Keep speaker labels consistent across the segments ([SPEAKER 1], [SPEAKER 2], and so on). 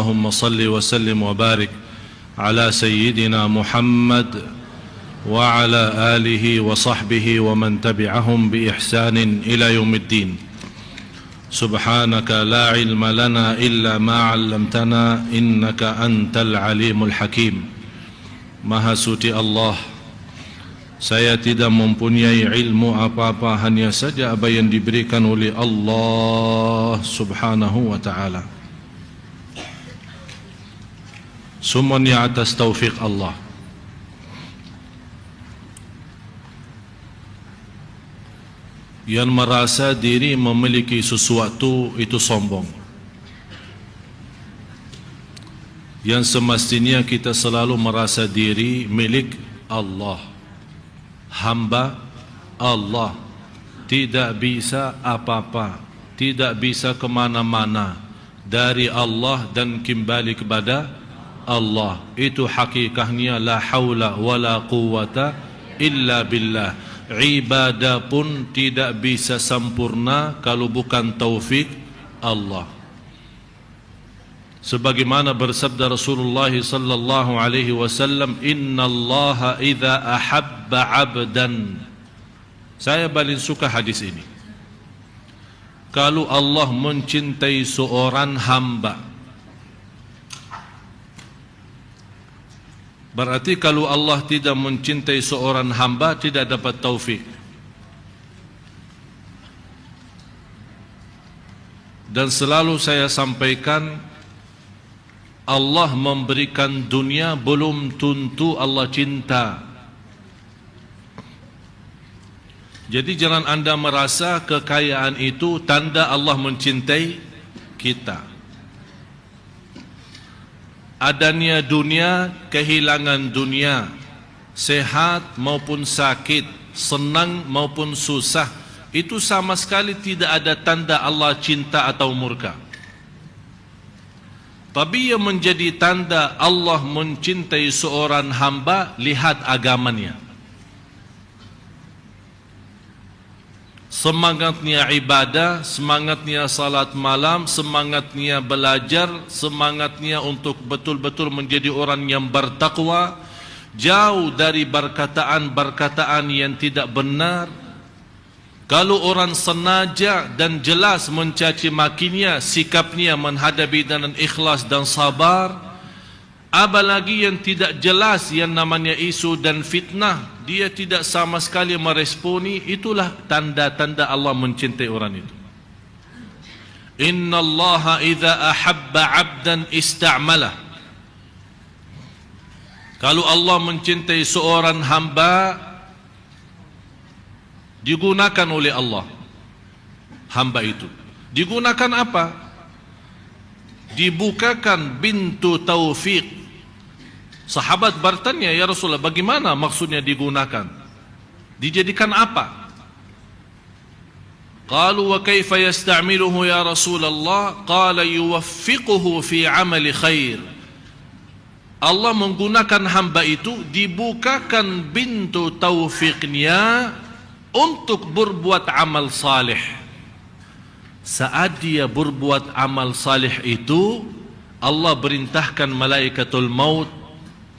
[SPEAKER 1] اللهم صل وسلم وبارك على سيدنا محمد وعلى آله وصحبه ومن تبعهم بإحسان إلى يوم الدين. سبحانك لا علم لنا إلا ما علمتنا إنك أنت العليم الحكيم. Maha suci Allah, saya tidak mempunyai ilmu apa-apa, hanya saja apa yang diberikan oleh Allah subhanahu wa ta'ala. Semuanya atas taufik Allah. Yang merasa diri memiliki sesuatu itu sombong. Yang semestinya kita selalu merasa diri milik Allah, hamba Allah, tidak bisa apa-apa, tidak bisa kemana-mana dari Allah dan kembali kepada Allah. Itu hakikahnya la haula wala quwata illa billah. Ibadah pun tidak bisa sempurna kalau bukan taufik Allah. Sebagaimana bersabda Rasulullah sallallahu alaihi wasallam, innallaha idza ahabba 'abdan. Saya paling suka hadis ini. Kalau Allah mencintai seorang hamba, berarti kalau Allah tidak mencintai seorang hamba, tidak dapat taufik. Dan selalu saya sampaikan, Allah memberikan dunia belum tentu Allah cinta. Jadi jangan anda merasa kekayaan itu tanda Allah mencintai kita. Adanya dunia, kehilangan dunia, sehat maupun sakit, senang maupun susah, itu sama sekali tidak ada tanda Allah cinta atau murka. Tapi yang menjadi tanda Allah mencintai seorang hamba, lihat agamanya. Semangatnya ibadah, semangatnya salat malam, semangatnya belajar, semangatnya untuk betul-betul menjadi orang yang bertakwa, jauh dari perkataan-perkataan yang tidak benar. Kalau orang sengaja dan jelas mencaci makinya, sikapnya menghadapi dengan ikhlas dan sabar. Apalagi yang tidak jelas yang namanya isu dan fitnah, dia tidak sama sekali meresponi, itulah tanda-tanda Allah mencintai orang itu. Innallaha idza ahabba 'abdan ista'malah. Kalau Allah mencintai seorang hamba, digunakan oleh Allah hamba itu. Digunakan apa? Dibukakan pintu taufik. Sahabat bertanya, ya Rasulullah, bagaimana maksudnya digunakan? Dijadikan apa? Qalu wa kaifa yasta'miluhu ya Rasulullah? Qala yuwaffiquhu fi 'amali khair. Allah menggunakan hamba itu, dibukakan pintu taufiknya untuk berbuat amal saleh. Saat dia berbuat amal saleh itu, Allah perintahkan malaikatul maut,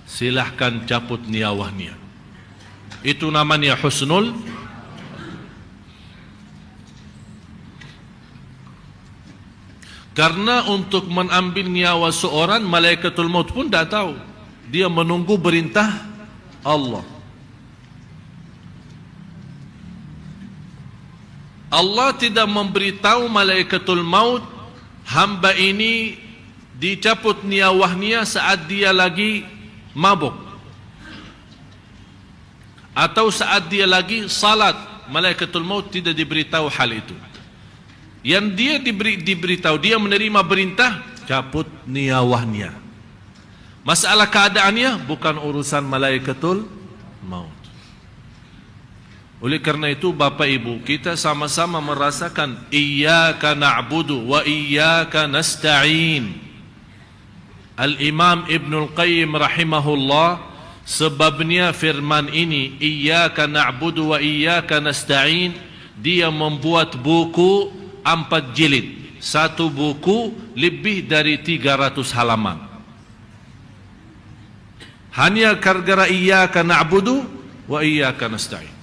[SPEAKER 1] silahkan cabut nyawanya. Itu namanya husnul. Karena untuk mengambil nyawa seorang, malaikatul maut pun tidak tahu. Dia menunggu perintah Allah. Allah tidak memberitahu malaikatul maut, hamba ini dicabut nyawanya saat dia lagi mabuk, atau saat dia lagi salat. Malaikatul maut tidak diberitahu hal itu. Yang dia diberitahu, dia menerima perintah, cabut nyawanya. Masalah keadaannya bukan urusan malaikatul maut. Oleh karena itu Bapak Ibu, kita sama-sama merasakan iyyaka na'budu wa iyyaka nasta'in. Al-Imam Ibnul Qayyim rahimahullah, sebabnya firman ini iyyaka na'budu wa iyyaka nasta'in, dia membuat buku 4 jilid. satu buku lebih dari 300 halaman. Hanya gara-gara iyyaka na'budu wa iyyaka nasta'in.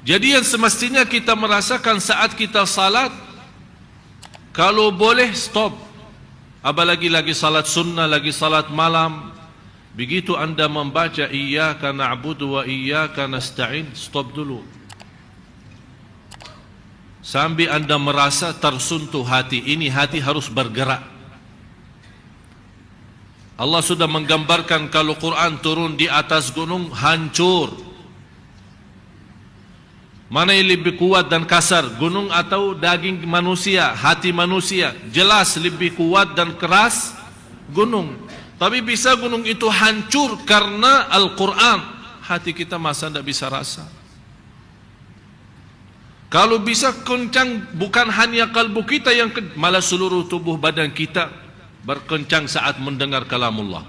[SPEAKER 1] Jadi yang semestinya kita merasakan saat kita salat, kalau boleh stop. Apalagi lagi salat sunnah, lagi salat malam. Begitu anda membaca iyyaka na'budu wa iyyaka nasta'in, stop dulu. Sambil anda merasa tersentuh hati, ini hati harus bergerak. Allah sudah menggambarkan kalau Quran turun di atas gunung, hancur. Mana yang lebih kuat dan kasar, gunung atau daging manusia, hati manusia? Jelas lebih kuat dan keras gunung. Tapi bisa gunung itu hancur karena Al-Quran. Hati kita masa tidak bisa rasa. Kalau bisa kencang, bukan hanya kalbu kita yang malah seluruh tubuh badan kita berkencang saat mendengar kalamullah.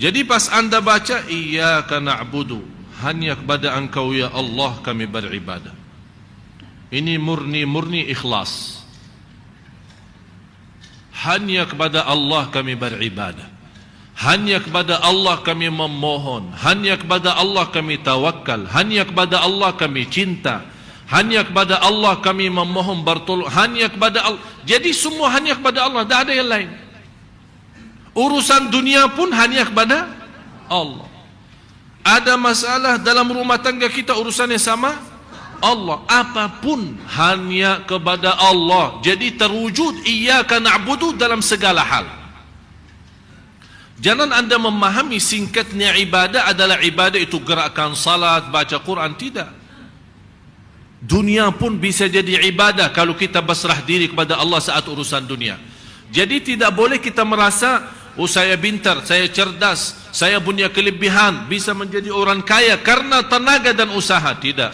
[SPEAKER 1] Jadi pas anda baca iyyaka na'budu, hanya kepada engkau ya Allah kami beribadah. Ini murni ikhlas. Hanya kepada Allah kami beribadah. Hanya kepada Allah kami memohon. Hanya kepada Allah kami tawakal. Hanya kepada Allah kami cinta. Hanya kepada Allah kami memohon bertolong. Hanya kepada Allah. Jadi semua hanya kepada Allah, tidak ada yang lain. Urusan dunia pun hanya kepada Allah. Ada masalah dalam rumah tangga kita, urusannya sama Allah. Apapun hanya kepada Allah. Jadi terwujud iyyaka na'budu dalam segala hal. Jangan anda memahami singkatnya ibadah adalah ibadah itu gerakan salat, baca Quran. Tidak. Dunia pun bisa jadi ibadah kalau kita berserah diri kepada Allah saat urusan dunia. Jadi tidak boleh kita merasa, oh saya pintar, saya cerdas, saya punya kelebihan, bisa menjadi orang kaya karena tenaga dan usaha. Tidak.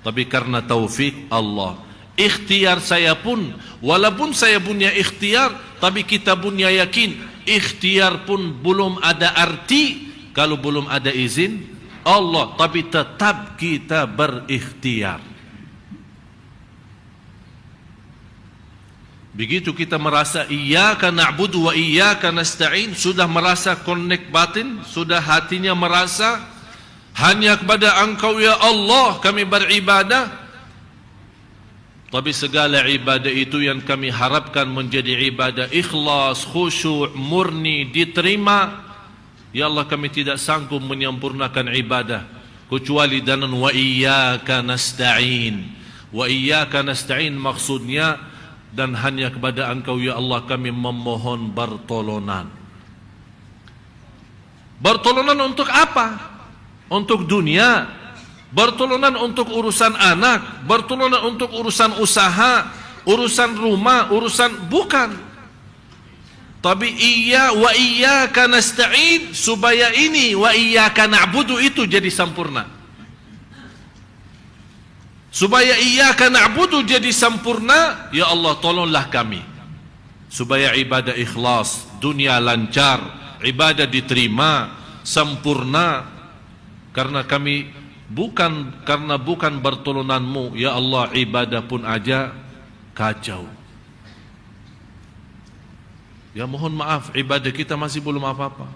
[SPEAKER 1] Tapi karena taufik Allah. Ikhtiar saya pun, walaupun saya punya ikhtiar, tapi kita punya yakin ikhtiar pun belum ada arti kalau belum ada izin Allah, tapi tetap kita berikhtiar. Begitu kita merasa iyyaka na'budu wa iyyaka nasta'in, sudah merasa connect batin, sudah hatinya merasa hanya kepada engkau ya Allah kami beribadah. Tapi segala ibadah itu yang kami harapkan menjadi ibadah ikhlas, khusyuk, murni, diterima. Ya Allah kami tidak sanggup menyempurnakan ibadah kecuali dengan wa iyyaka nasta'in. Wa iyyaka nasta'in maksudnya dan hanya kepada engkau ya Allah kami memohon pertolongan. Pertolongan untuk apa? Untuk dunia. Bertolongan untuk urusan anak, bertolongan untuk urusan usaha, urusan rumah, urusan bukan. Tapi wa iyyaka nasta'in supaya ini wa iyyaka na'budu itu jadi sempurna. Supaya iyyaka na'budu jadi sempurna, ya Allah tolonglah kami. Supaya ibadah ikhlas, dunia lancar, ibadah diterima, sempurna. Karena kami bukan bertolonganmu ya Allah, ibadah pun aja kacau. Ya mohon maaf, ibadah kita masih belum apa-apa.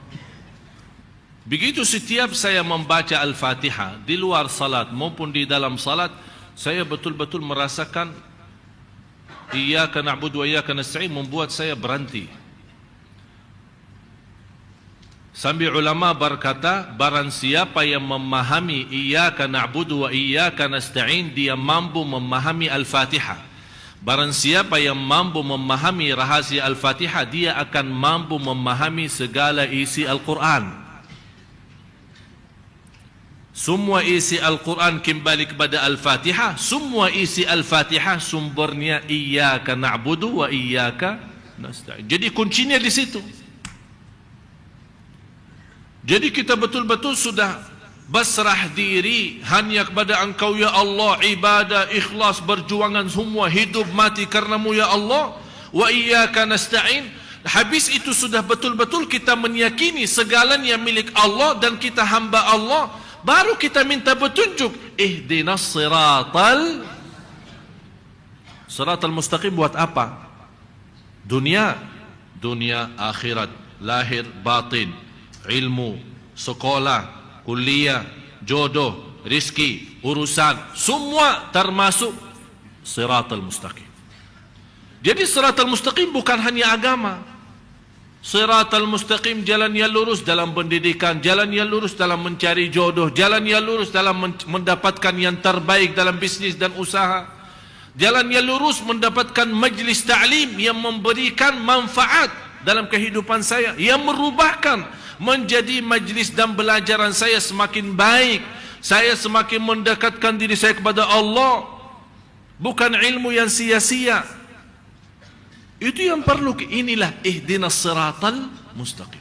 [SPEAKER 1] Begitu setiap saya membaca Al-Fatihah di luar salat maupun di dalam salat, saya betul-betul merasakan iyyaka na'budu wa iyyaka nasta'in membuat saya berhenti. Sambil ulama berkata, barang siapa yang memahami iyyaka na'budu wa iyyaka nasta'in, dia mampu memahami Al-Fatihah. Barang siapa yang mampu memahami rahasia Al-Fatihah, dia akan mampu memahami segala isi Al-Quran. Semua isi Al-Quran kembali kepada Al-Fatihah. Semua isi Al-Fatihah sumbernya iyyaka na'budu wa iyyaka nasta'in. Jadi kuncinya di situ. Jadi kita betul-betul sudah berserah diri hanya kepada engkau ya Allah, ibadah, ikhlas, berjuangan semua, hidup mati karenamu ya Allah, wa iyyaka nasta'in. Habis itu sudah betul-betul kita meyakini segalanya milik Allah dan kita hamba Allah. baru kita minta petunjuk. Ihdinas siratal mustaqim. Buat apa? Dunia akhirat, lahir batin, ilmu, sekolah, kuliah, jodoh, rizki, urusan, semua termasuk siratal mustaqim. Jadi siratal mustaqim bukan hanya agama. Siratal mustaqim jalan yang lurus dalam pendidikan, jalan yang lurus dalam mencari jodoh, jalan yang lurus dalam mendapatkan yang terbaik dalam bisnis dan usaha, jalan yang lurus mendapatkan majlis ta'lim yang memberikan manfaat dalam kehidupan saya, yang merubahkan menjadi majlis dan belajaran saya semakin baik, saya semakin mendekatkan diri saya kepada Allah, bukan ilmu yang sia-sia. Itu yang perlu. Inilah ihdinas siratal mustaqim.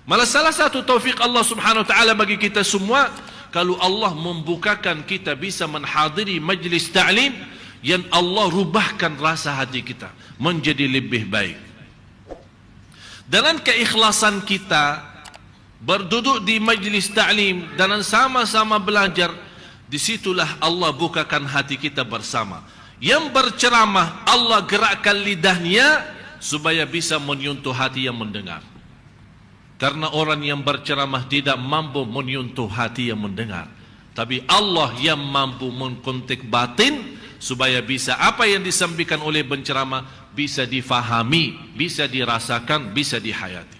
[SPEAKER 1] Malah salah satu taufik Allah subhanahu wa ta'ala bagi kita semua, kalau Allah membukakan kita bisa menghadiri majlis ta'lim, yang Allah rubahkan rasa hati kita menjadi lebih baik. Dengan keikhlasan kita berduduk di majlis ta'lim dan sama-sama belajar, disitulah Allah bukakan hati kita bersama. Yang berceramah Allah gerakkan lidahnya supaya bisa menyentuh hati yang mendengar. Karena orang yang berceramah tidak mampu menyentuh hati yang mendengar, tapi Allah yang mampu mengkontak batin supaya bisa apa yang disampaikan oleh penceramah bisa difahami, bisa dirasakan, bisa dihayati.